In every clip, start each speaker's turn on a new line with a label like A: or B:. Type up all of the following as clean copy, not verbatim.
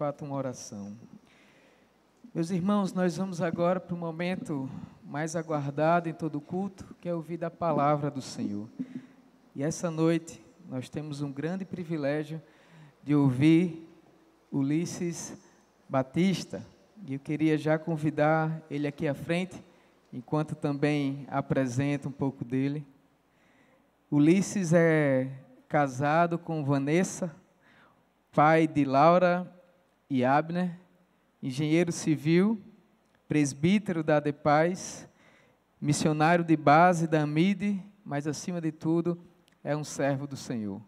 A: fato uma oração. Meus irmãos, nós vamos agora para o momento mais aguardado em todo o culto, que é ouvir a palavra do Senhor. E essa noite nós temos um grande privilégio de ouvir Ulisses Batista. E eu queria já convidar ele aqui à frente, enquanto também apresento um pouco dele. Ulisses é casado com Vanessa, pai de Laura e Abner, engenheiro civil, presbítero da ADEPAZ, missionário de base da AMIDE, mas acima de tudo é um servo do Senhor.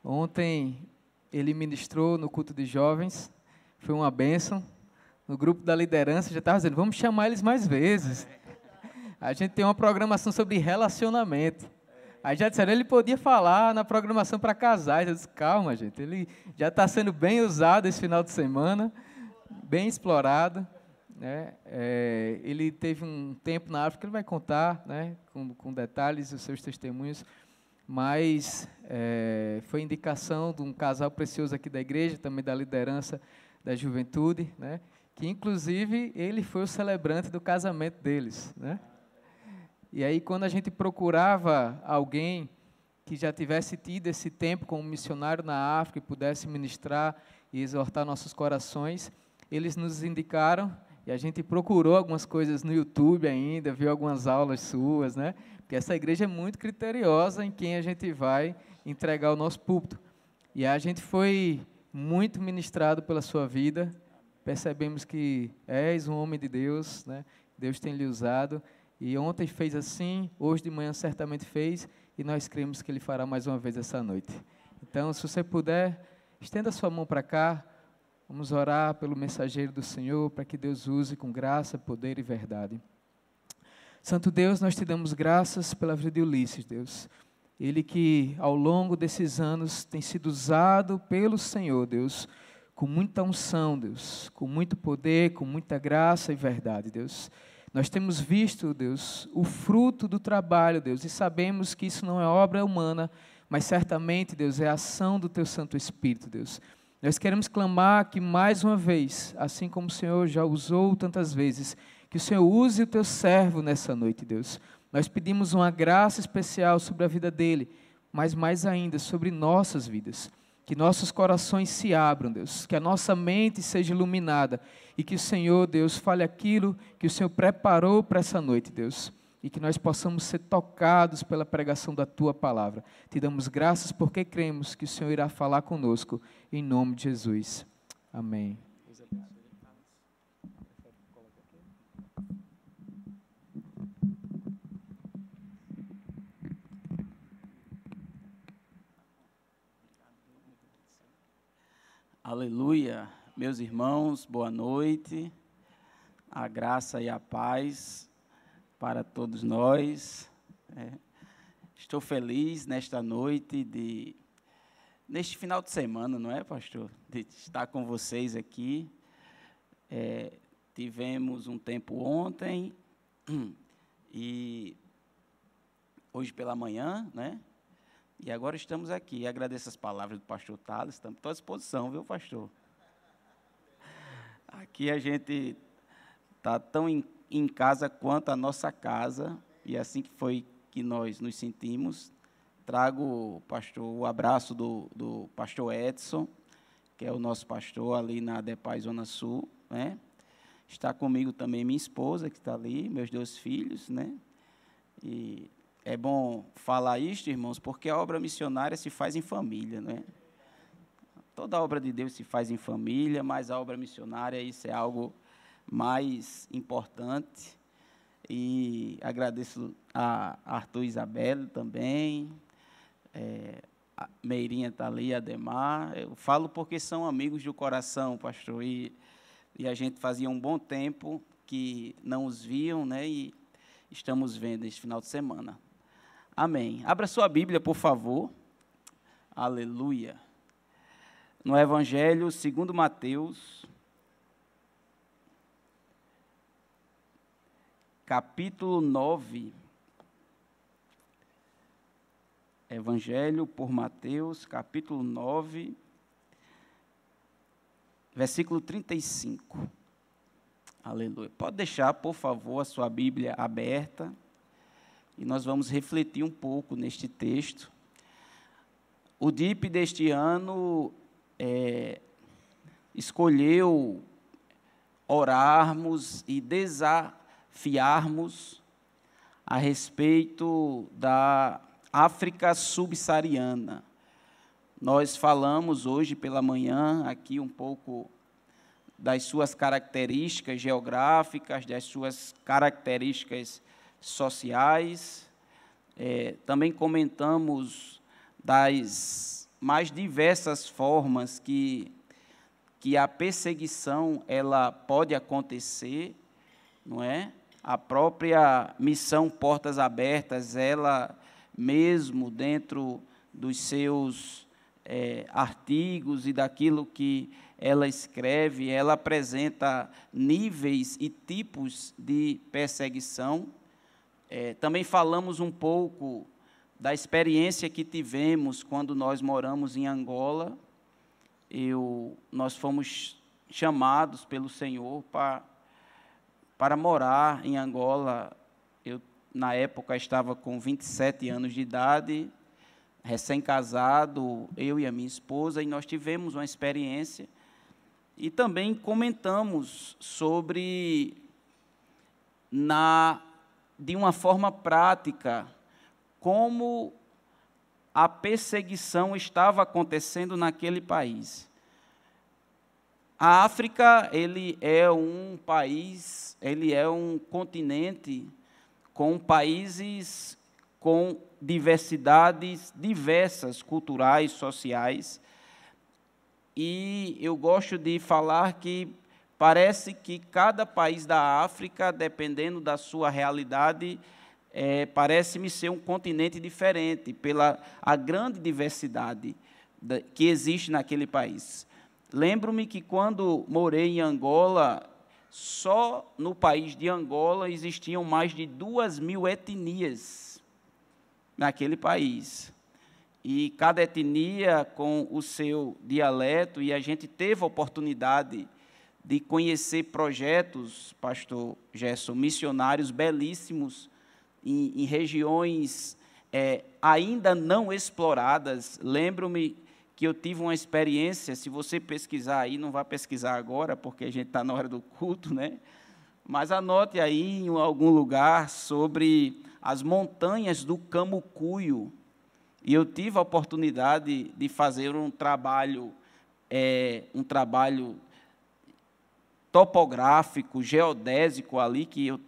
A: Ontem ele ministrou no culto de jovens, foi uma bênção. No grupo da liderança já estava dizendo, vamos chamar eles mais vezes. A gente tem uma programação sobre relacionamento. Aí já disseram, ele podia falar na programação para casais. Eu disse, calma, gente, ele já está sendo bem usado esse final de semana, bem explorado. Né? Ele teve um tempo na África, ele vai contar, né, com detalhes os seus testemunhos, mas foi indicação de um casal precioso aqui da igreja, também da liderança da juventude, né, que inclusive ele foi o celebrante do casamento deles, né? E aí, quando a gente procurava alguém que já tivesse tido esse tempo como missionário na África e pudesse ministrar e exortar nossos corações, eles nos indicaram, e a gente procurou algumas coisas no YouTube ainda, viu algumas aulas suas, né? Porque essa igreja é muito criteriosa em quem a gente vai entregar o nosso púlpito. E a gente foi muito ministrado pela sua vida, percebemos que és um homem de Deus, né? Deus tem lhe usado. E ontem fez assim, hoje de manhã certamente fez, e nós cremos que Ele fará mais uma vez essa noite. Então, se você puder, estenda a sua mão para cá, vamos orar pelo mensageiro do Senhor, para que Deus use com graça, poder e verdade. Santo Deus, nós te damos graças pela vida de Ulisses, Deus. Ele que, ao longo desses anos, tem sido usado pelo Senhor, Deus, com muita unção, Deus, com muito poder, com muita graça e verdade, Deus. Nós temos visto, Deus, o fruto do trabalho, Deus, e sabemos que isso não é obra humana, mas certamente, Deus, é a ação do Teu Santo Espírito, Deus. Nós queremos clamar que, mais uma vez, assim como o Senhor já usou tantas vezes, que o Senhor use o Teu servo nessa noite, Deus. Nós pedimos uma graça especial sobre a vida dele, mas mais ainda sobre nossas vidas. Que nossos corações se abram, Deus, que a nossa mente seja iluminada e que o Senhor, Deus, fale aquilo que o Senhor preparou para essa noite, Deus, e que nós possamos ser tocados pela pregação da Tua palavra. Te damos graças porque cremos que o Senhor irá falar conosco, em nome de Jesus. Amém.
B: Aleluia, meus irmãos, boa noite, a graça e a paz para todos nós. Estou feliz nesta noite, neste final de semana, não é, pastor? De estar com vocês aqui. Tivemos um tempo ontem e hoje pela manhã, né? E agora estamos aqui. Agradeço as palavras do pastor Thales. Estamos à disposição, viu, pastor? Aqui a gente está tão em casa quanto a nossa casa. E assim que foi que nós nos sentimos. Trago, pastor, o abraço do pastor Edson, que é o nosso pastor ali na ADEPAZ Zona Sul, né? Está comigo também minha esposa, que está ali, meus 2 filhos, né? E é bom falar isto, irmãos, porque a obra missionária se faz em família, não é? Toda a obra de Deus se faz em família, mas a obra missionária, isso é algo mais importante. E agradeço a Arthur e Isabel também, a Meirinha está ali, a Ademar. Eu falo porque são amigos do coração, pastor, e a gente fazia um bom tempo que não os viam, né? E estamos vendo este final de semana. Amém. Abra sua Bíblia, por favor. Aleluia. No Evangelho segundo Mateus, capítulo 9. Evangelho por Mateus, capítulo 9, versículo 35. Aleluia. Pode deixar, por favor, a sua Bíblia aberta, e nós vamos refletir um pouco neste texto. O DIP deste ano escolheu orarmos e desafiarmos a respeito da África subsaariana. Nós falamos hoje pela manhã aqui um pouco das suas características geográficas, das suas características sociais. Também comentamos das mais diversas formas que a perseguição ela pode acontecer, não é? A própria missão Portas Abertas, ela mesmo dentro dos seus artigos e daquilo que ela escreve, ela apresenta níveis e tipos de perseguição. Também falamos um pouco da experiência que tivemos quando nós moramos em Angola. Nós fomos chamados pelo Senhor para morar em Angola. Eu, na época, estava com 27 anos de idade, recém-casado, eu e a minha esposa, e nós tivemos uma experiência. E também comentamos sobre, de uma forma prática, como a perseguição estava acontecendo naquele país. A África, ele é um país, ele é um continente com países com diversidades diversas, culturais, sociais. E eu gosto de falar que parece que cada país da África, dependendo da sua realidade, parece-me ser um continente diferente, pela a grande diversidade que existe naquele país. Lembro-me que quando morei em Angola, só no país de Angola existiam mais de 2.000 etnias naquele país. E cada etnia com o seu dialeto, e a gente teve a oportunidade de conhecer projetos, pastor Gerson, missionários belíssimos, em regiões ainda não exploradas. Lembro-me que eu tive uma experiência, se você pesquisar aí, não vai pesquisar agora, porque a gente está na hora do culto, né? Mas anote aí em algum lugar sobre as montanhas do Camucuio. E eu tive a oportunidade de fazer um trabalho topográfico, geodésico ali, que eu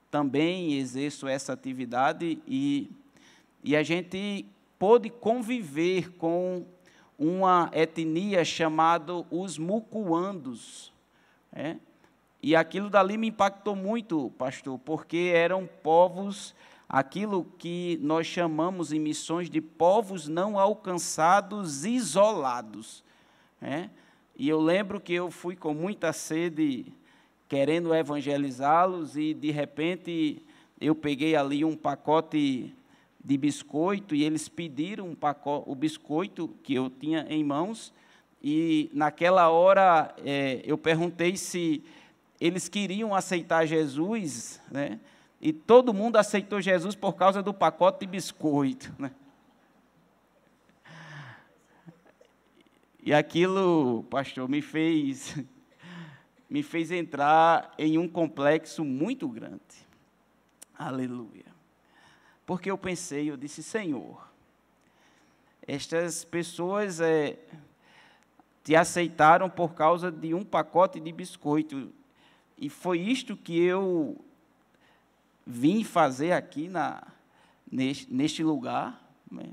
B: também exerço essa atividade, e a gente pôde conviver com uma etnia chamada os Mucuandos. E aquilo dali me impactou muito, pastor, porque eram povos, aquilo que nós chamamos em missões de povos não alcançados, isolados. E eu lembro que eu fui com muita sede, querendo evangelizá-los, e, de repente, eu peguei ali um pacote de biscoito, e eles pediram o biscoito que eu tinha em mãos, e, naquela hora, eu perguntei se eles queriam aceitar Jesus, né? E todo mundo aceitou Jesus por causa do pacote de biscoito, né? E aquilo, pastor, me fez entrar em um complexo muito grande. Aleluia. Porque eu pensei, eu disse, Senhor, estas pessoas te aceitaram por causa de um pacote de biscoito, e foi isto que eu vim fazer aqui neste lugar, né?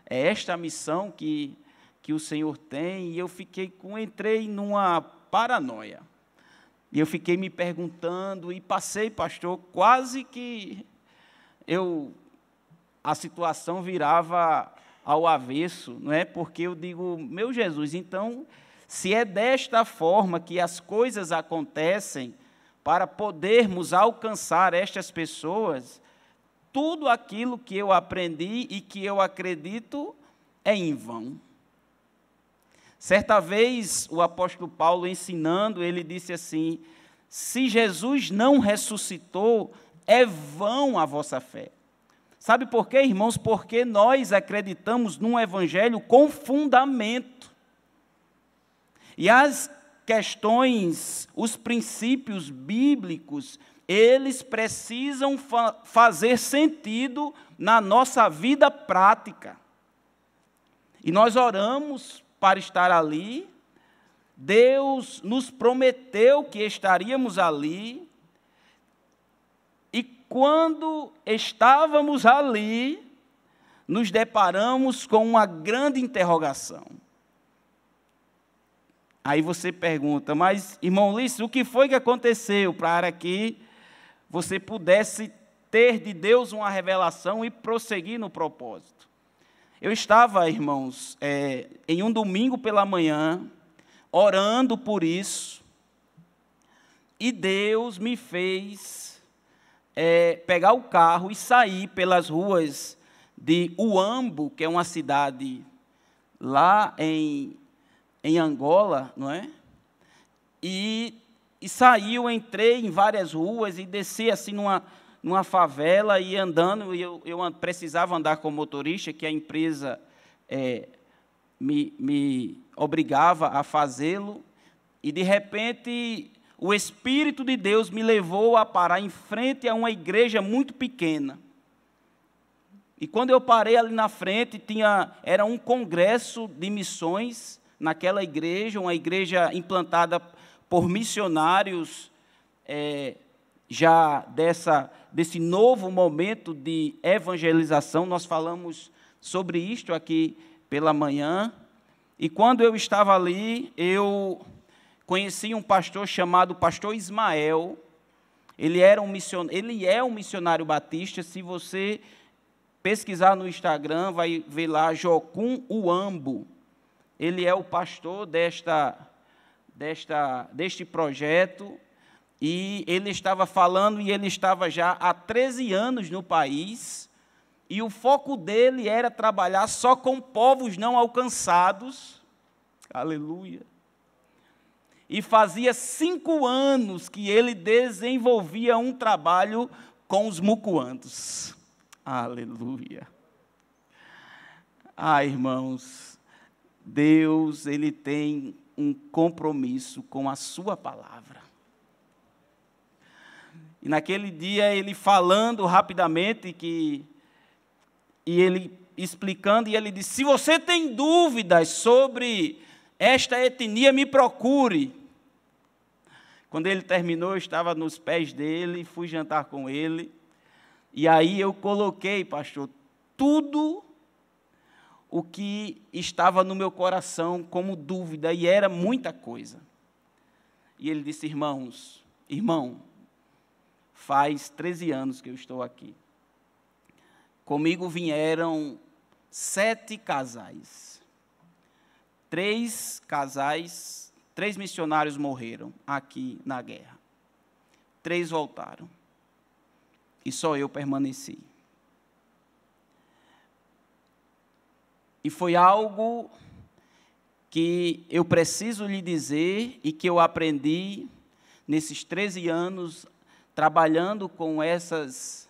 B: É esta a missão que o Senhor tem, e eu entrei numa paranoia. E eu fiquei me perguntando, e passei, pastor, quase que a situação virava ao avesso, não é? Porque eu digo, meu Jesus, então, se é desta forma que as coisas acontecem, para podermos alcançar estas pessoas, tudo aquilo que eu aprendi e que eu acredito é em vão. Certa vez, o apóstolo Paulo ensinando, ele disse assim: se Jesus não ressuscitou, é vão a vossa fé. Sabe por quê, irmãos? Porque nós acreditamos num evangelho com fundamento. E as questões, os princípios bíblicos, eles precisam fazer sentido na nossa vida prática. E nós oramos para estar ali. Deus nos prometeu que estaríamos ali. E quando estávamos ali, nos deparamos com uma grande interrogação. Aí você pergunta: mas, irmão Ulisses, o que foi que aconteceu para que você pudesse ter de Deus uma revelação e prosseguir no propósito? Eu estava, irmãos, em um domingo pela manhã, orando por isso, e Deus me fez pegar o carro e sair pelas ruas de Uambo, que é uma cidade lá em Angola, não é? E saí, eu entrei em várias ruas e desci assim numa favela e andando, e eu precisava andar com o motorista, que a empresa me obrigava a fazê-lo, e de repente o Espírito de Deus me levou a parar em frente a uma igreja muito pequena. E quando eu parei ali na frente, era um congresso de missões naquela igreja, uma igreja implantada por missionários já desse novo momento de evangelização. Nós falamos sobre isto aqui pela manhã. E quando eu estava ali, eu conheci um pastor chamado Pastor Ismael. Ele é um missionário batista. Se você pesquisar no Instagram, vai ver lá Jocum Uambo. Ele é o pastor deste projeto, e ele estava falando, e ele estava já há 13 anos no país, e o foco dele era trabalhar só com povos não alcançados. Aleluia! E fazia 5 anos que ele desenvolvia um trabalho com os mucuantos. Aleluia! Irmãos, Deus, Ele tem um compromisso com a sua palavra. E naquele dia, ele falando rapidamente, e ele explicando, e ele disse: se você tem dúvidas sobre esta etnia, me procure. Quando ele terminou, eu estava nos pés dele, fui jantar com ele, e aí eu coloquei, pastor, tudo o que estava no meu coração como dúvida, e era muita coisa. E ele disse: irmão, faz 13 anos que eu estou aqui. Comigo vieram 7 casais. 3 missionários morreram aqui na guerra. 3 voltaram. E só eu permaneci. E foi algo que eu preciso lhe dizer e que eu aprendi nesses 13 anos trabalhando com essas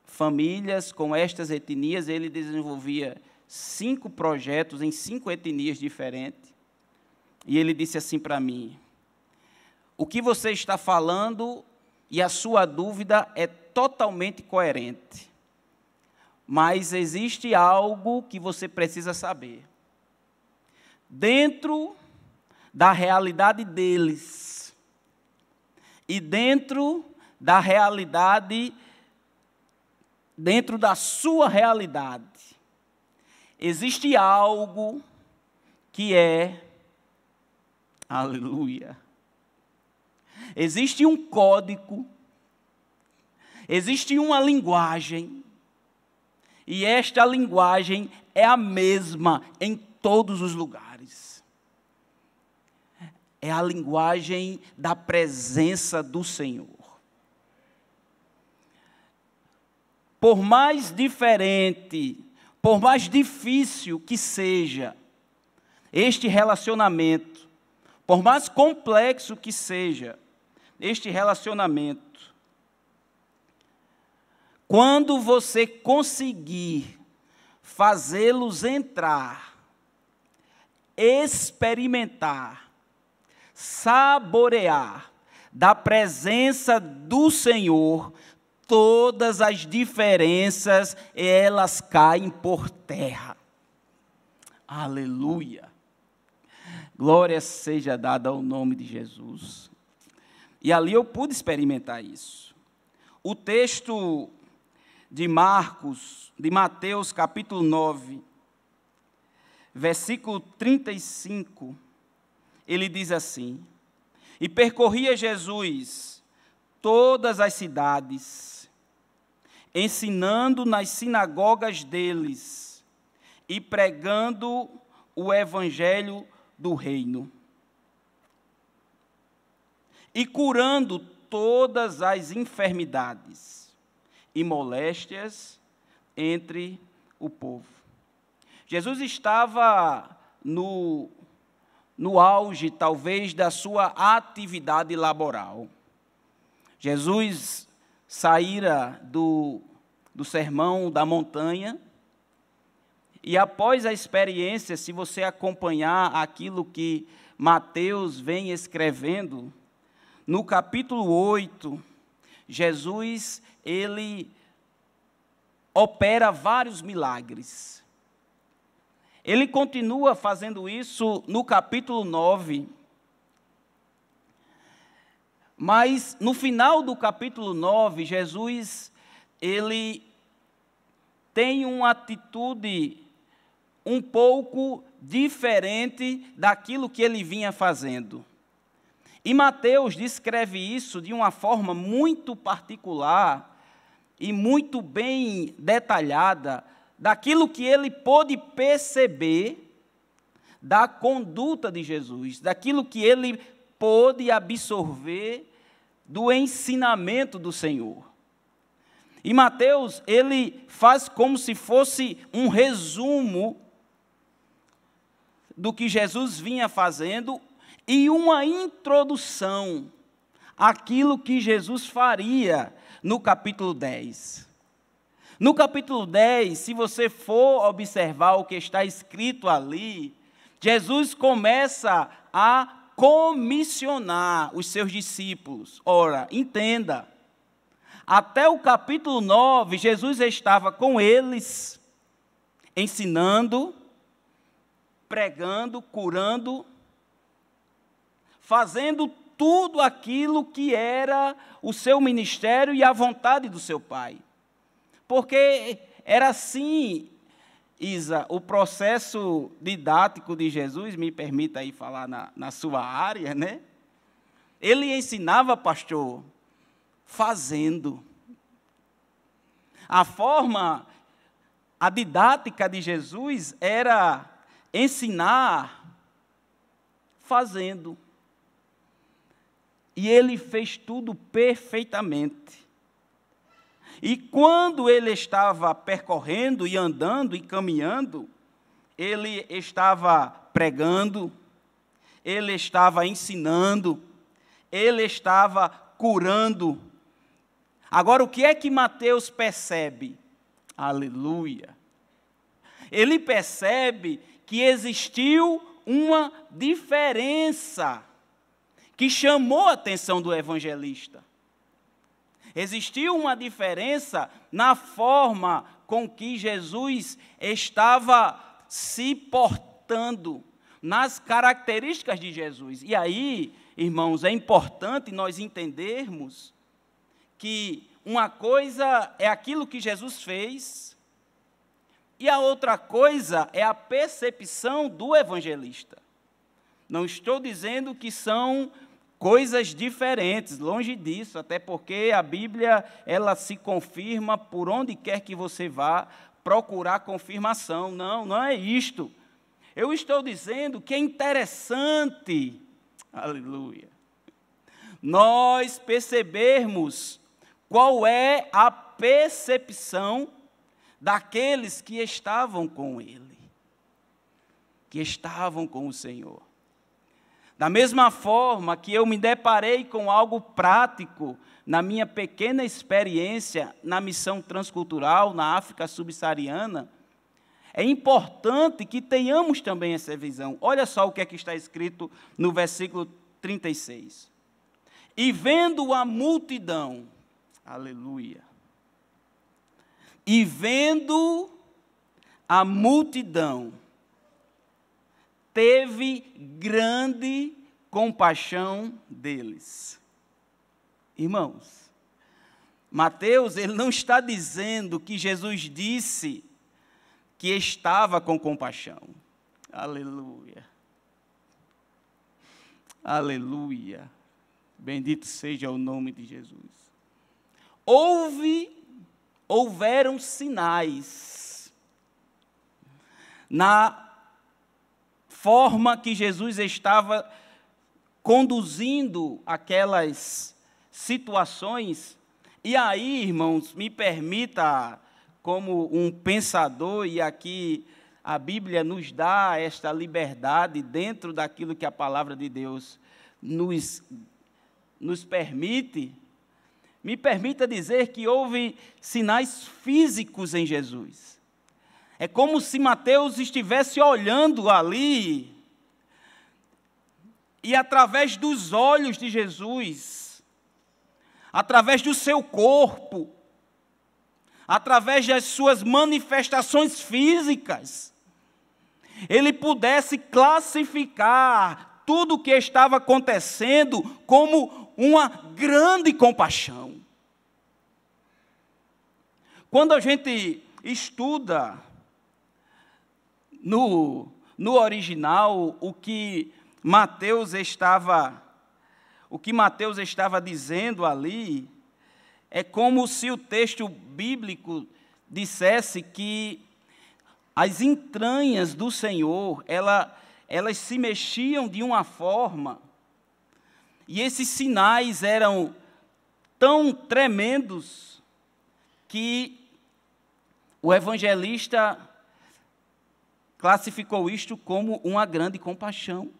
B: famílias, com estas etnias. Ele desenvolvia 5 projetos em 5 etnias diferentes. E ele disse assim para mim: o que você está falando e a sua dúvida é totalmente coerente. Mas existe algo que você precisa saber. Dentro da realidade deles e dentro da realidade, dentro da sua realidade, existe algo que aleluia, existe um código, existe uma linguagem, e esta linguagem é a mesma em todos os lugares. É a linguagem da presença do Senhor. Por mais diferente, por mais difícil que seja, este relacionamento, por mais complexo que seja este relacionamento, quando você conseguir fazê-los entrar, experimentar, saborear da presença do Senhor, todas as diferenças, elas caem por terra. Aleluia. Glória seja dada ao nome de Jesus. E ali eu pude experimentar isso. O texto de Mateus, capítulo 9, versículo 35, ele diz assim: e percorria Jesus todas as cidades, ensinando nas sinagogas deles e pregando o evangelho do reino, e curando todas as enfermidades e moléstias entre o povo. Jesus estava no auge, talvez, da sua atividade laboral. Jesus saíra do sermão da montanha, e após a experiência, se você acompanhar aquilo que Mateus vem escrevendo, no capítulo 8, Jesus, ele opera vários milagres. Ele continua fazendo isso no capítulo 9. Mas no final do capítulo 9, Jesus, ele tem uma atitude um pouco diferente daquilo que ele vinha fazendo. E Mateus descreve isso de uma forma muito particular e muito bem detalhada, daquilo que ele pôde perceber da conduta de Jesus, daquilo que ele pôde absorver do ensinamento do Senhor. E Mateus, ele faz como se fosse um resumo do que Jesus vinha fazendo e uma introdução àquilo que Jesus faria no capítulo 10. No capítulo 10, se você for observar o que está escrito ali, Jesus começa a comissionar os seus discípulos. Ora, entenda, até o capítulo 9, Jesus estava com eles, ensinando, pregando, curando, fazendo tudo aquilo que era o seu ministério e a vontade do seu Pai. Porque era assim, Isa, o processo didático de Jesus, me permita aí falar na sua área, né? Ele ensinava, pastor, fazendo. A didática de Jesus era ensinar fazendo. E ele fez tudo perfeitamente. E quando ele estava percorrendo e andando e caminhando, ele estava pregando, ele estava ensinando, ele estava curando. Agora, o que é que Mateus percebe? Aleluia! Ele percebe que existiu uma diferença que chamou a atenção do evangelista. Existiu uma diferença na forma com que Jesus estava se portando, nas características de Jesus. E aí, irmãos, é importante nós entendermos que uma coisa é aquilo que Jesus fez e a outra coisa é a percepção do evangelista. Não estou dizendo que são coisas diferentes, longe disso, até porque a Bíblia, ela se confirma por onde quer que você vá procurar confirmação. Não é isto. Eu estou dizendo que é interessante, aleluia, nós percebermos qual é a percepção daqueles que estavam com ele. que estavam com o Senhor. Da mesma forma que eu me deparei com algo prático na minha pequena experiência na missão transcultural na África subsaariana, é importante que tenhamos também essa visão. Olha só o que é que está escrito no versículo 36. E vendo a multidão, aleluia, e vendo a multidão, teve grande compaixão deles. Irmãos, Mateus, ele não está dizendo que Jesus disse que estava com compaixão. Aleluia. Aleluia. Bendito seja o nome de Jesus. Houveram sinais na forma que Jesus estava conduzindo aquelas situações. E aí, irmãos, me permita, como um pensador, e aqui a Bíblia nos dá esta liberdade dentro daquilo que a palavra de Deus nos permite, me permita dizer que houve sinais físicos em Jesus. É como se Mateus estivesse olhando ali e através dos olhos de Jesus, através do seu corpo, através das suas manifestações físicas, ele pudesse classificar tudo o que estava acontecendo como uma grande compaixão. Quando a gente estuda no original o que Mateus estava dizendo ali, é como se o texto bíblico dissesse que as entranhas do Senhor, elas se mexiam de uma forma, e esses sinais eram tão tremendos que o evangelista classificou isto como uma grande compaixão.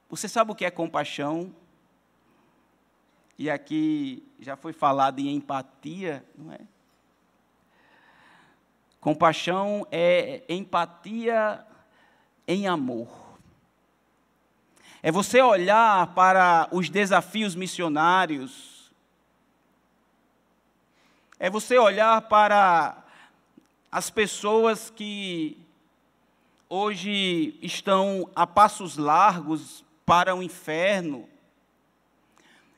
B: Você sabe o que é compaixão? E aqui já foi falado em empatia, não é? Compaixão é empatia em amor. É você olhar para os desafios missionários. É você olhar para as pessoas que hoje estão a passos largos para o inferno.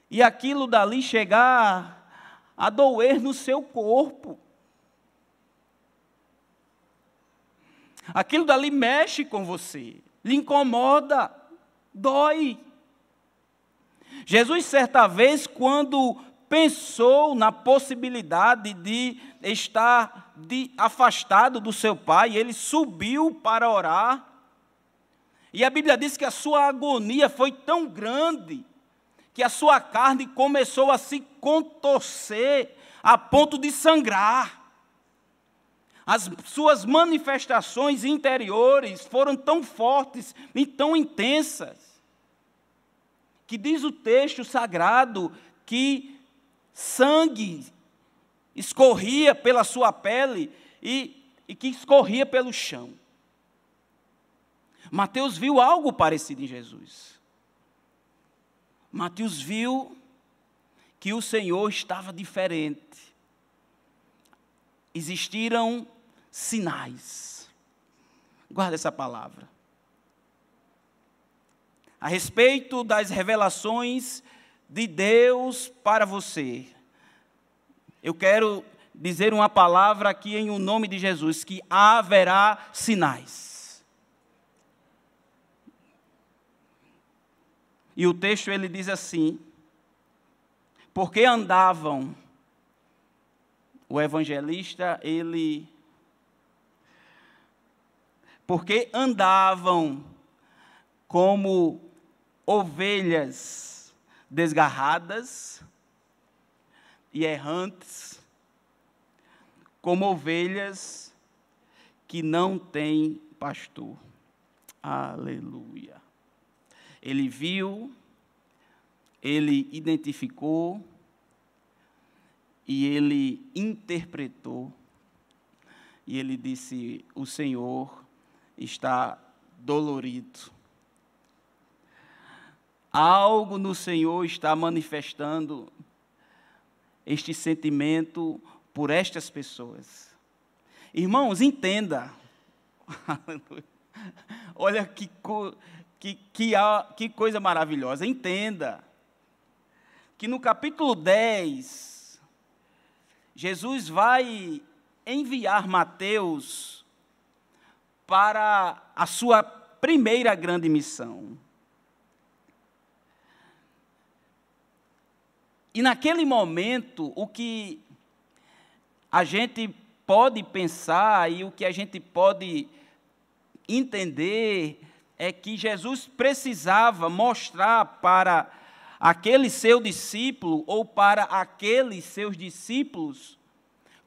B: E aquilo dali chegar a doer no seu corpo. Aquilo dali mexe com você, lhe incomoda, dói. Jesus, certa vez, quando pensou na possibilidade de estar afastado do seu pai, ele subiu para orar. E a Bíblia diz que a sua agonia foi tão grande que a sua carne começou a se contorcer a ponto de sangrar. As suas manifestações interiores foram tão fortes e tão intensas, que diz o texto sagrado que sangue escorria pela sua pele e que escorria pelo chão. Mateus viu algo parecido em Jesus. Mateus viu que o Senhor estava diferente. Existiram sinais. Guarda essa palavra. A respeito das revelações de Deus para você, eu quero dizer uma palavra aqui em nome de Jesus, que haverá sinais. E o texto ele diz assim: porque andavam, o evangelista, porque andavam como ovelhas desgarradas e errantes, como ovelhas que não têm pastor. Aleluia. Ele viu, ele identificou e ele interpretou. E ele disse: o Senhor está dolorido. Algo no Senhor está manifestando este sentimento por estas pessoas. Irmãos, entenda. Olha que coisa maravilhosa. Entenda que no capítulo 10, Jesus vai enviar Mateus para a sua primeira grande missão. E naquele momento, o que a gente pode pensar e o que a gente pode entender é que Jesus precisava mostrar para aquele seu discípulo ou para aqueles seus discípulos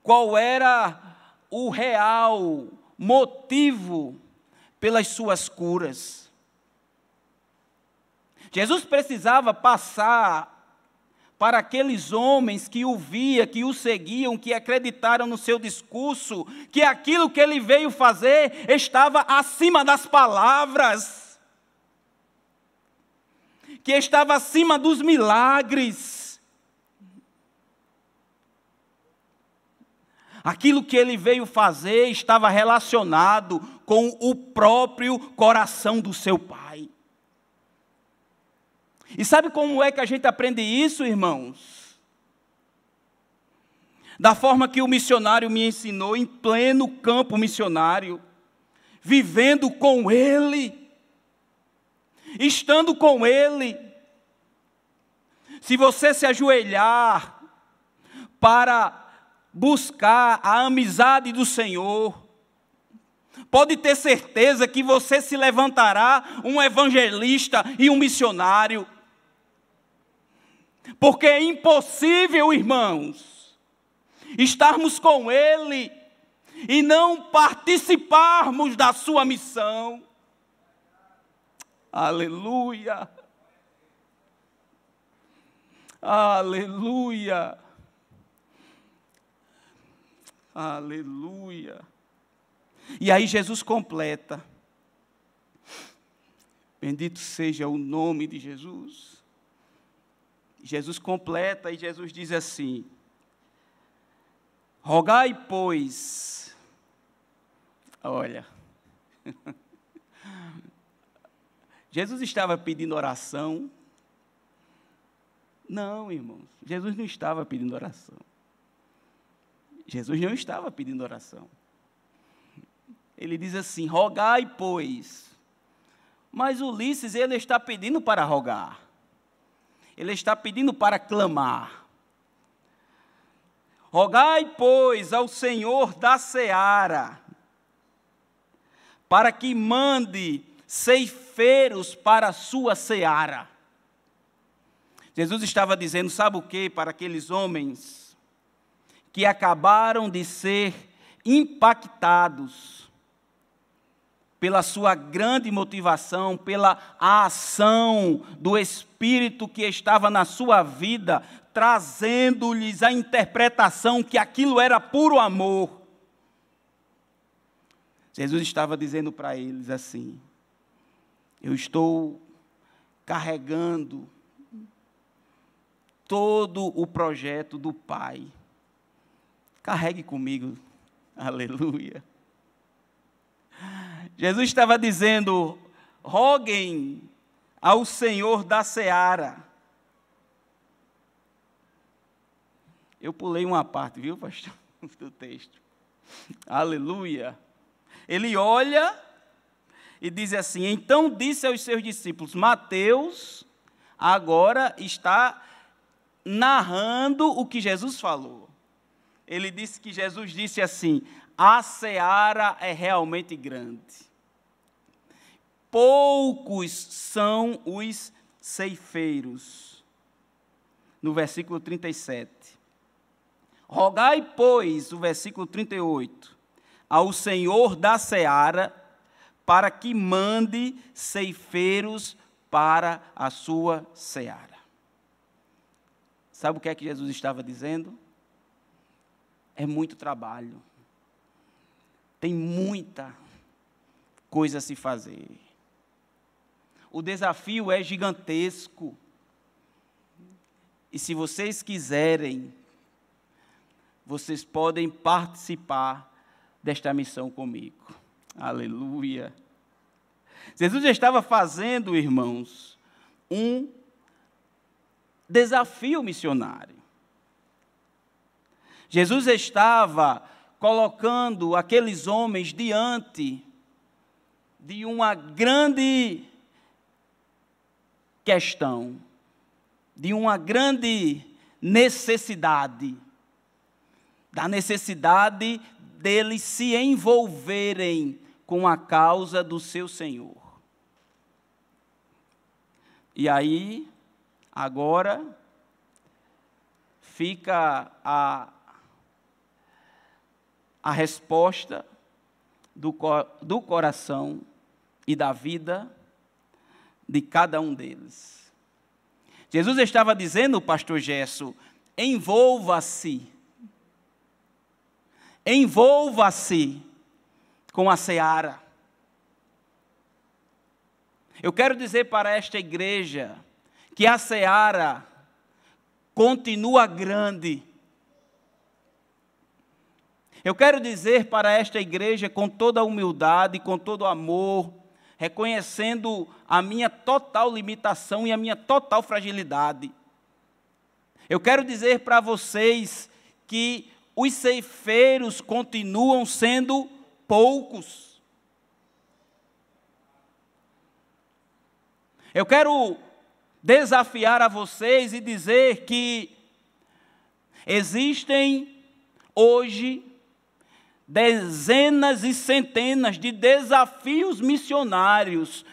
B: qual era o real motivo pelas suas curas. Jesus precisava passar para aqueles homens que o via, que o seguiam, que acreditaram no seu discurso, que aquilo que ele veio fazer estava acima das palavras, que estava acima dos milagres. Aquilo que ele veio fazer estava relacionado com o próprio coração do seu Pai. E sabe como é que a gente aprende isso, irmãos? Da forma que o missionário me ensinou, em pleno campo missionário, vivendo com Ele, estando com Ele. Se você se ajoelhar para buscar a amizade do Senhor, pode ter certeza que você se levantará um evangelista e um missionário. Porque é impossível, irmãos, estarmos com Ele e não participarmos da sua missão. Aleluia! Aleluia! Aleluia! E aí Jesus completa. Bendito seja o nome de Jesus. Jesus completa e Jesus diz assim: rogai, pois, olha, Jesus estava pedindo oração? Não, irmãos, Jesus não estava pedindo oração. Jesus não estava pedindo oração. Ele diz assim: rogai, pois. Mas Ulisses, ele está pedindo para rogar. Ele está pedindo para clamar. Rogai, pois, ao Senhor da seara, para que mande ceifeiros para a sua seara. Jesus estava dizendo, sabe o quê? Para aqueles homens que acabaram de ser impactados pela sua grande motivação, pela ação do Espírito que estava na sua vida, trazendo-lhes a interpretação que aquilo era puro amor. Jesus estava dizendo para eles assim: eu estou carregando todo o projeto do Pai. Carregue comigo. Aleluia. Jesus estava dizendo: roguem ao Senhor da seara. Eu pulei uma parte, viu, pastor, do texto. Aleluia. Ele olha e diz assim: então disse aos seus discípulos. Mateus agora está narrando o que Jesus falou. Ele disse que Jesus disse assim: a seara é realmente grande. Poucos são os ceifeiros. No versículo 37. Rogai, pois, o versículo 38, ao Senhor da seara, para que mande ceifeiros para a sua seara. Sabe o que é que Jesus estava dizendo? É muito trabalho. Tem muita coisa a se fazer. O desafio é gigantesco. E se vocês quiserem, vocês podem participar desta missão comigo. Aleluia. Jesus estava fazendo, irmãos, um desafio missionário. Jesus estava colocando aqueles homens diante de uma grande questão, de uma grande necessidade, da necessidade deles se envolverem com a causa do seu Senhor. E aí, agora, fica a resposta do coração e da vida de cada um deles. Jesus estava dizendo, pastor Gesso, envolva-se com a seara. Eu quero dizer para esta igreja que a seara continua grande. Eu quero dizer para esta igreja com toda a humildade, com todo o amor, reconhecendo a minha total limitação e a minha total fragilidade. Eu quero dizer para vocês que os ceifeiros continuam sendo poucos. Eu quero desafiar a vocês e dizer que existem hoje dezenas e centenas de desafios missionários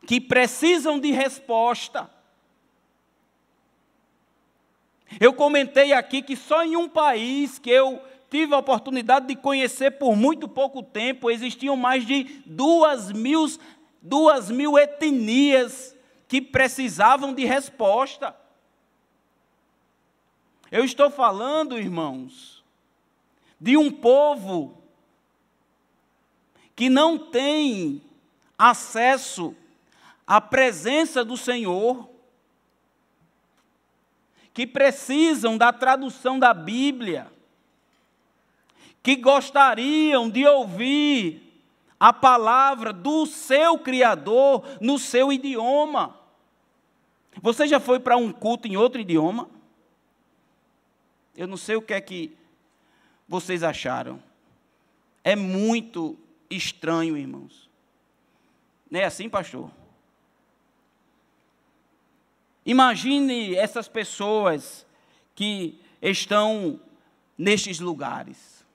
B: que precisam de resposta. Eu comentei aqui que só em um país que eu tive a oportunidade de conhecer por muito pouco tempo, existiam mais de 2.000 etnias que precisavam de resposta. Eu estou falando, irmãos, de um povo que não tem acesso à presença do Senhor, que precisam da tradução da Bíblia, que gostariam de ouvir a palavra do seu Criador no seu idioma. Você já foi para um culto em outro idioma? Eu não sei o que é que vocês acharam. É muito estranho, irmãos. Não é assim, pastor? Imagine essas pessoas que estão nestes lugares.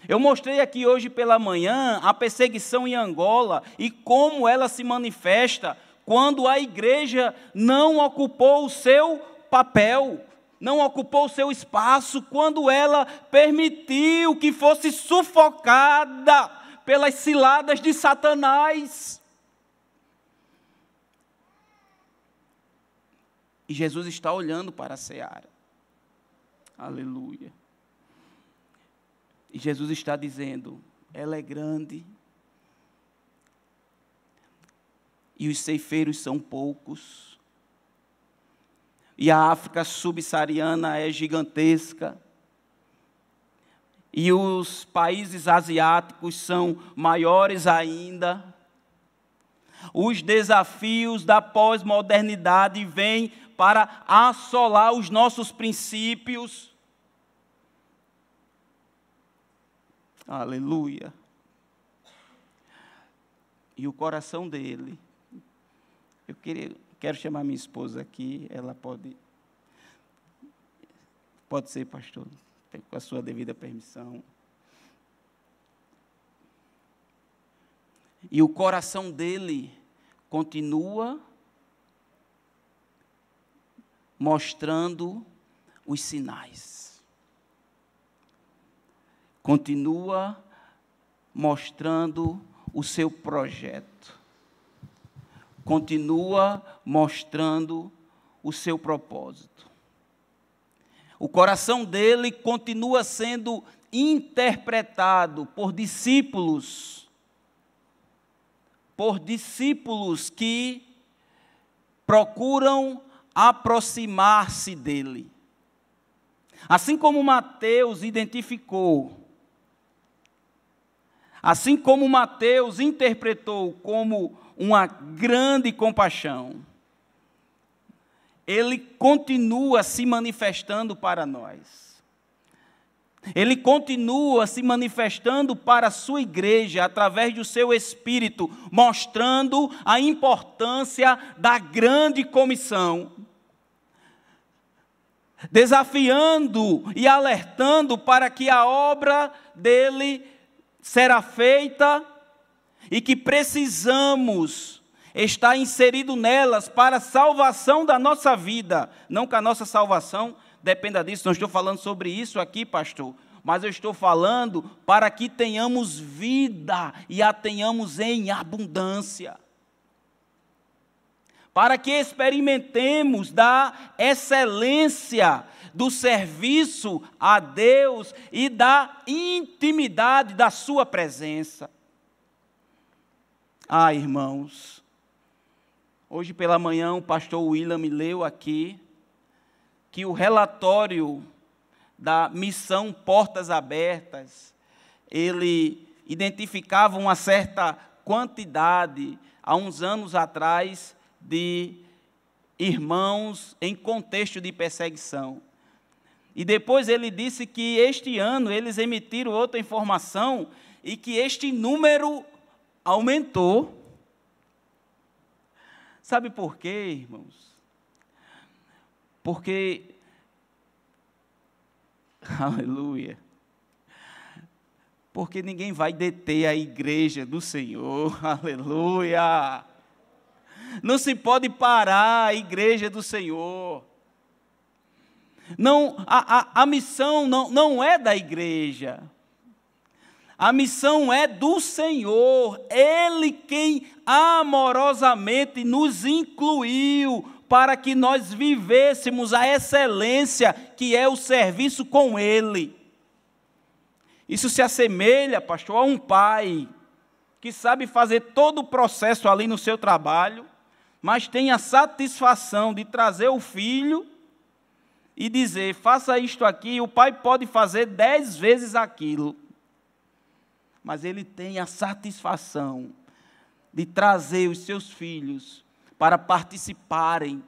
B: Eu mostrei aqui hoje pela manhã a perseguição em Angola e como ela se manifesta quando a igreja não ocupou o seu papel, não ocupou o seu espaço, quando ela permitiu que fosse sufocada pelas ciladas de Satanás. E Jesus está olhando para a seara. Aleluia. E Jesus está dizendo, ela é grande. E os ceifeiros são poucos. E a África subsaariana é gigantesca. E os países asiáticos são maiores ainda. Os desafios da pós-modernidade vêm para assolar os nossos princípios. Aleluia. E o coração dele. Eu quero chamar minha esposa aqui, ela pode ser, pastor, com a sua devida permissão. E o coração dele continua mostrando os sinais. Continua mostrando o seu projeto. Continua mostrando o seu propósito. O coração dele continua sendo interpretado por discípulos que procuram aproximar-se dele. Assim como Mateus identificou, assim como Mateus interpretou como uma grande compaixão, ele continua se manifestando para nós. Ele continua se manifestando para a sua igreja através do seu Espírito, mostrando a importância da grande comissão, desafiando e alertando para que a obra dele será feita e que precisamos estar inserido nelas para a salvação da nossa vida. Não que a nossa salvação dependa disso, não estou falando sobre isso aqui, pastor, mas eu estou falando para que tenhamos vida e a tenhamos em abundância. Para que experimentemos da excelência do serviço a Deus e da intimidade da sua presença. Ah, irmãos, hoje pela manhã o pastor William me leu aqui que o relatório da missão Portas Abertas, ele identificava uma certa quantidade, há uns anos atrás, de irmãos em contexto de perseguição. E depois ele disse que este ano eles emitiram outra informação e que este número aumentou. Sabe por quê, irmãos? Porque, aleluia, porque ninguém vai deter a igreja do Senhor, aleluia. Não se pode parar a igreja do Senhor. Não, a missão não é da igreja. A missão é do Senhor. Ele quem amorosamente nos incluiu para que nós vivêssemos a excelência que é o serviço com Ele. Isso se assemelha, pastor, a um pai que sabe fazer todo o processo ali no seu trabalho, mas tem a satisfação de trazer o filho e dizer, faça isto aqui, o pai pode fazer 10 vezes aquilo. Mas ele tem a satisfação de trazer os seus filhos para participarem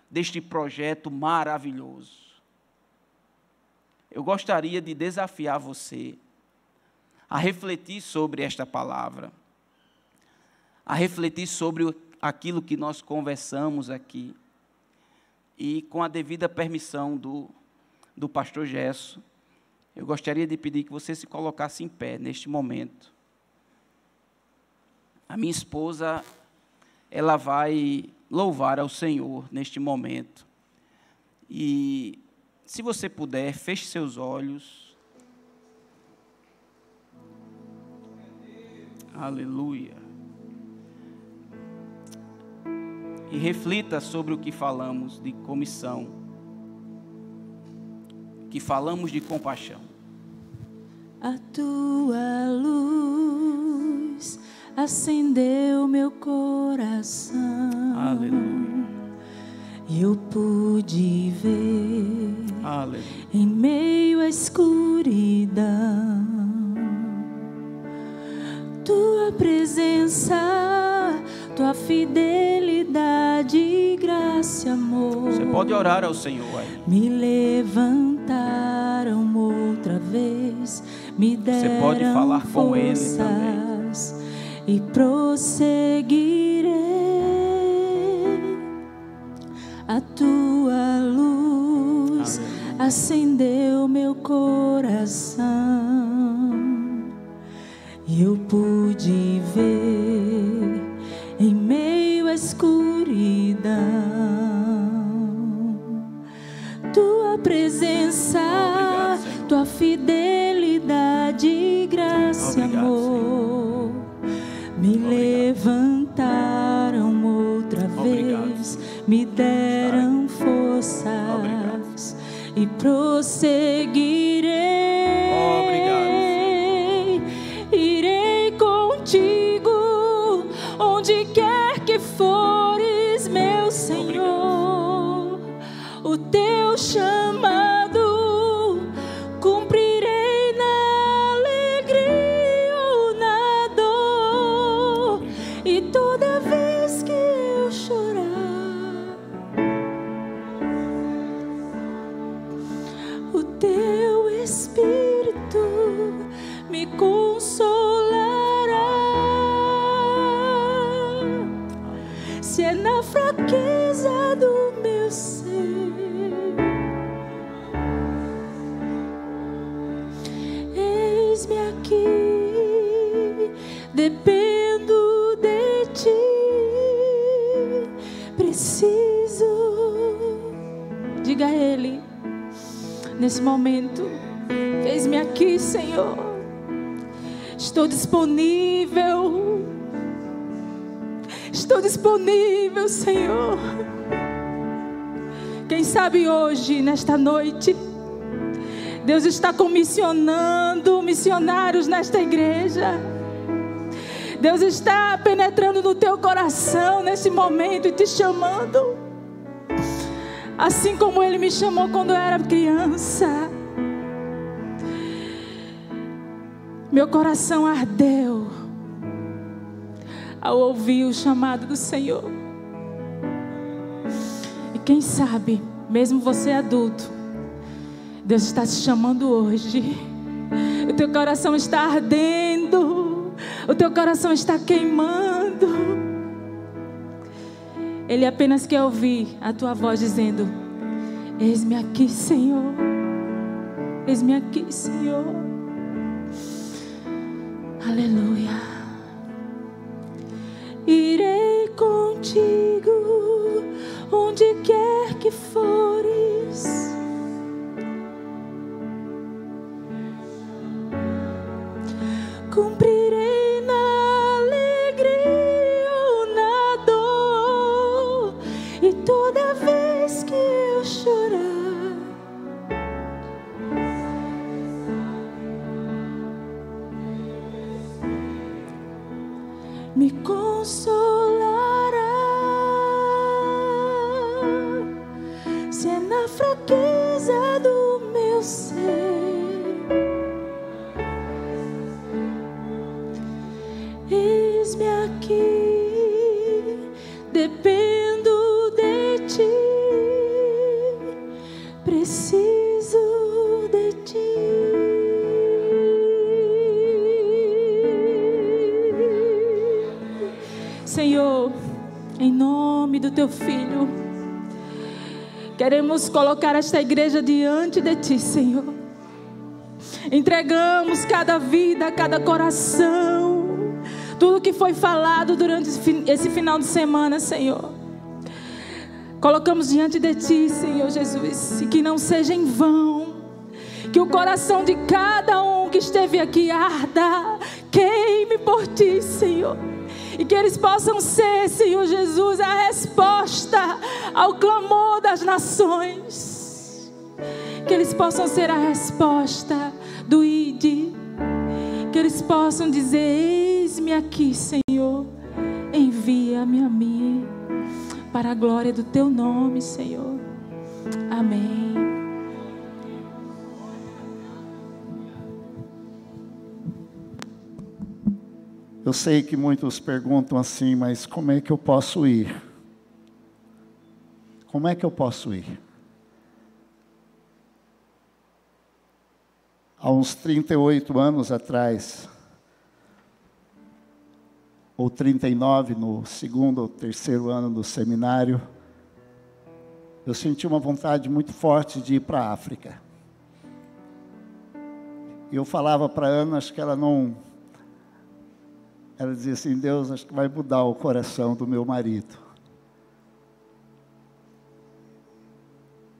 B: deste projeto maravilhoso. Eu gostaria de desafiar você a refletir sobre esta palavra, a refletir sobre aquilo que nós conversamos aqui, e com a devida permissão do pastor Gesso, eu gostaria de pedir que você se colocasse em pé neste momento. A minha esposa, ela vai louvar ao Senhor neste momento. E se você puder, feche seus olhos. Aleluia. E reflita sobre o que falamos de comissão, que falamos de compaixão.
C: A tua luz acendeu meu coração.
B: Aleluia.
C: Eu pude ver,
B: aleluia,
C: em meio à escuridão, tua presença, tua fidelidade, graça e amor.
B: Você pode orar ao Senhor aí.
C: Me levantaram outra vez, me deram
B: Você pode falar com Ele também.
C: E prosseguirei. A tua luz acendeu meu coração. Eu pude ver em meio à escuridão tua presença, tua fidelidade, graça e amor. me deram forças e prosseguirei. Irei contigo onde quer que fores, meu Senhor. O teu chamado cumprirei na alegria ou na dor. E toda vez que eu chorar, o teu Espírito me consolará. Se é na fraqueza do meu ser, eis-me aqui, dependo de ti, preciso. Diga a Ele nesse momento: eis-me aqui, Senhor, estou disponível. Estou disponível, Senhor. Quem sabe hoje, nesta noite, Deus está comissionando missionários nesta igreja. Deus está penetrando no teu coração nesse momento e te chamando, assim como Ele me chamou quando eu era criança. Meu coração ardeu ao ouvir o chamado do Senhor. E quem sabe, mesmo você adulto, Deus está te chamando hoje. O teu coração está ardendo, o teu coração está queimando. Ele apenas quer ouvir a tua voz dizendo: eis-me aqui, Senhor. Eis-me aqui, Senhor. Aleluia. Irei contigo onde quer que fores. Cumprirei na alegria ou na dor. E toda vez que eu chorar, me consolará. Se é na fraqueza do meu ser, eis-me aqui, dependo de ti, preciso de ti. Senhor, em nome do teu Filho, queremos colocar esta igreja diante de ti, Senhor. Entregamos cada vida, cada coração, tudo que foi falado durante esse final de semana, Senhor. Colocamos diante de ti, Senhor Jesus, e que não seja em vão, que o coração de cada um que esteve aqui arda, queime por ti, Senhor. E que eles possam ser, Senhor Jesus, a resposta ao clamor das nações. Que eles possam ser a resposta do ID. Que eles possam dizer: eis-me aqui, Senhor, envia-me a mim, para a glória do teu nome, Senhor. Amém.
D: Eu sei que muitos perguntam assim, mas como é que eu posso ir? Como é que eu posso ir? Há uns 38 anos atrás, ou 39, no segundo ou terceiro ano do seminário, eu senti uma vontade muito forte de ir para a África. E eu falava para a Ana, acho que ela não... Ela dizia assim: Deus, acho que vai mudar o coração do meu marido.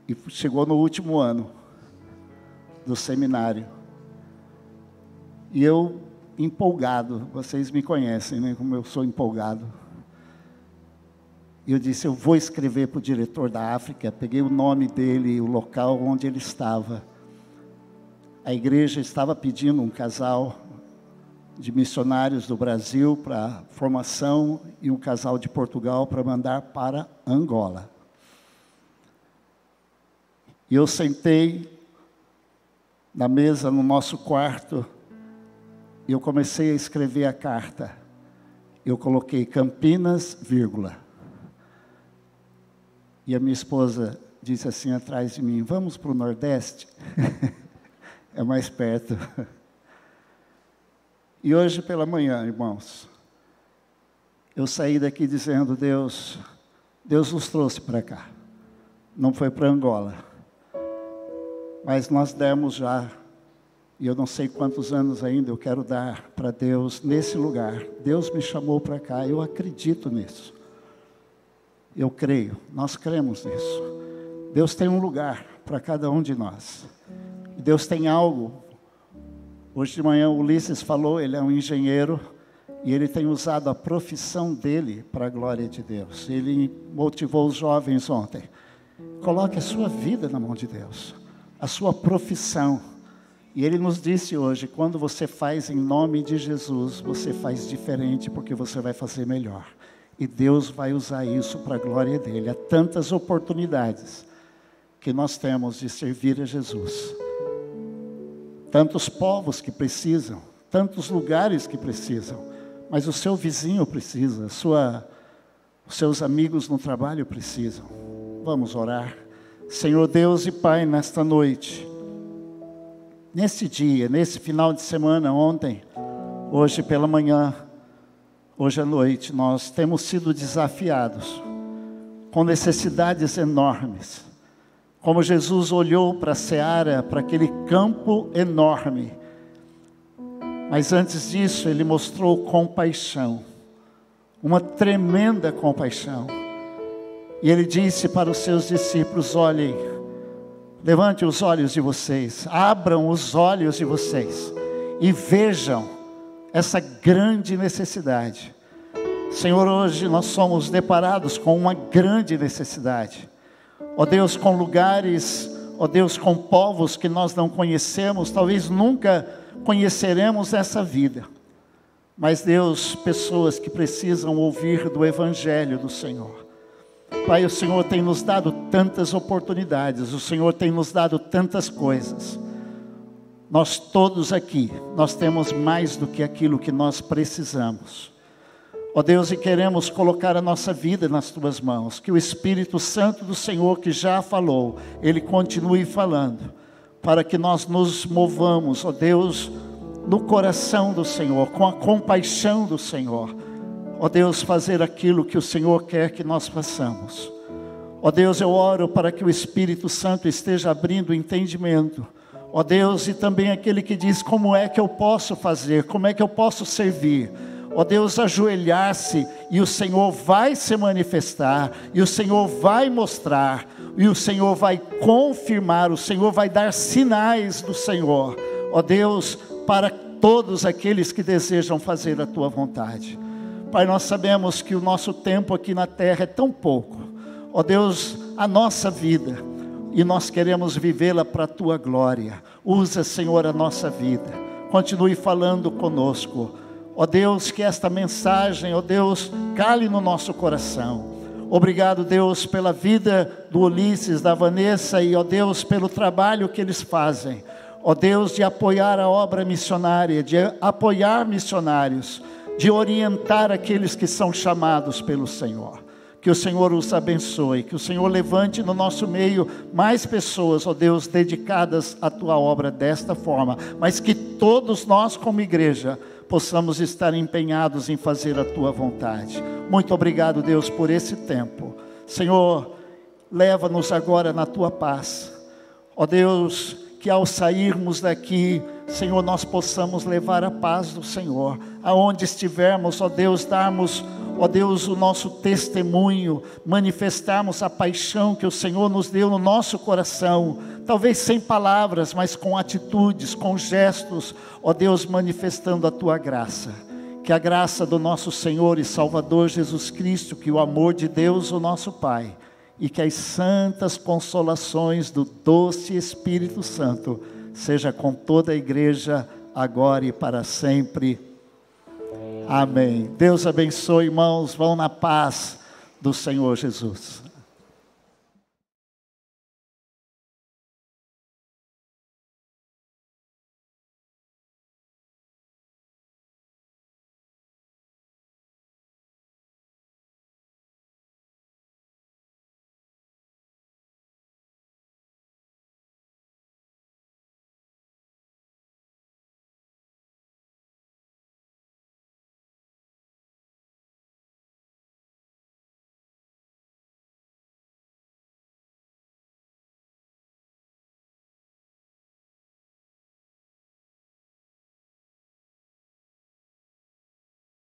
D: E chegou no último ano do seminário. E eu, empolgado, vocês me conhecem, né? Como eu sou empolgado. E eu disse, eu vou escrever para o diretor da África. Peguei o nome dele, o local onde ele estava. A igreja estava pedindo um casal de missionários do Brasil para formação e um casal de Portugal para mandar para Angola. E eu sentei na mesa no nosso quarto e eu comecei a escrever a carta. Eu coloquei Campinas, vírgula. E a minha esposa disse assim atrás de mim, vamos para o Nordeste? É mais perto. E hoje pela manhã, irmãos, eu saí daqui dizendo, Deus nos trouxe para cá. Não foi para Angola. Mas nós demos já, e eu não sei quantos anos ainda eu quero dar para Deus nesse lugar. Deus me chamou para cá, eu acredito nisso. Eu creio, nós cremos nisso. Deus tem um lugar para cada um de nós. Deus tem algo. Hoje de manhã o Ulisses falou, ele é um engenheiro, e ele tem usado a profissão dele para a glória de Deus. Ele motivou os jovens ontem. Coloque a sua vida na mão de Deus, a sua profissão. E ele nos disse hoje, quando você faz em nome de Jesus, você faz diferente, porque você vai fazer melhor. E Deus vai usar isso para a glória dele. Há tantas oportunidades que nós temos de servir a Jesus. Tantos povos que precisam, tantos lugares que precisam. Mas o seu vizinho precisa, os seus amigos no trabalho precisam. Vamos orar. Senhor Deus e Pai, nesta noite, nesse dia, nesse final de semana, ontem, hoje pela manhã, hoje à noite, nós temos sido desafiados com necessidades enormes. Como Jesus olhou para a seara, para aquele campo enorme. Mas antes disso, Ele mostrou compaixão. Uma tremenda compaixão. E Ele disse para os seus discípulos, olhem, levante os olhos de vocês, abram os olhos de vocês e vejam essa grande necessidade. Senhor, hoje nós somos deparados com uma grande necessidade. Ó Deus, com lugares, ó Deus, com povos que nós não conhecemos, talvez nunca conheceremos essa vida. Mas Deus, pessoas que precisam ouvir do Evangelho do Senhor. Pai, o Senhor tem nos dado tantas oportunidades, o Senhor tem nos dado tantas coisas. Nós todos aqui, nós temos mais do que aquilo que nós precisamos. Ó Deus, e queremos colocar a nossa vida nas Tuas mãos, que o Espírito Santo do Senhor que já falou, Ele continue falando, para que nós nos movamos, ó Deus, no coração do Senhor, com a compaixão do Senhor. Ó Deus, fazer aquilo que o Senhor quer que nós façamos. Ó Deus, eu oro para que o Espírito Santo esteja abrindo o entendimento. Ó Deus, e também aquele que diz como é que eu posso fazer, como é que eu posso servir. Ó Deus, ajoelhar-se e o Senhor vai se manifestar, e o Senhor vai mostrar, e o Senhor vai confirmar, o Senhor vai dar sinais do Senhor. Ó Deus, para todos aqueles que desejam fazer a Tua vontade. Pai, nós sabemos que o nosso tempo aqui na terra é tão pouco. Ó Deus, a nossa vida, e nós queremos vivê-la para a Tua glória. Usa, Senhor, a nossa vida. Continue falando conosco. Ó Deus, que esta mensagem, ó Deus, cale no nosso coração. Obrigado, Deus, pela vida do Ulisses, da Vanessa, e ó Deus, pelo trabalho que eles fazem. Ó Deus, de apoiar a obra missionária, de apoiar missionários, de orientar aqueles que são chamados pelo Senhor. Que o Senhor os abençoe, que o Senhor levante no nosso meio mais pessoas, ó Deus, dedicadas à Tua obra desta forma, mas que todos nós como igreja possamos estar empenhados em fazer a Tua vontade. Muito obrigado, Deus, por esse tempo. Senhor, leva-nos agora na Tua paz. Ó Deus, que ao sairmos daqui, Senhor, nós possamos levar a paz do Senhor. Aonde estivermos, ó Deus, darmos, ó Deus, o nosso testemunho, manifestarmos a paixão que o Senhor nos deu no nosso coração, talvez sem palavras, mas com atitudes, com gestos, ó Deus, manifestando a Tua graça. Que a graça do nosso Senhor e Salvador Jesus Cristo, que o amor de Deus, o nosso Pai, e que as santas consolações do doce Espírito Santo seja com toda a igreja, agora e para sempre. Amém. Deus abençoe, irmãos. Vão na paz do Senhor Jesus.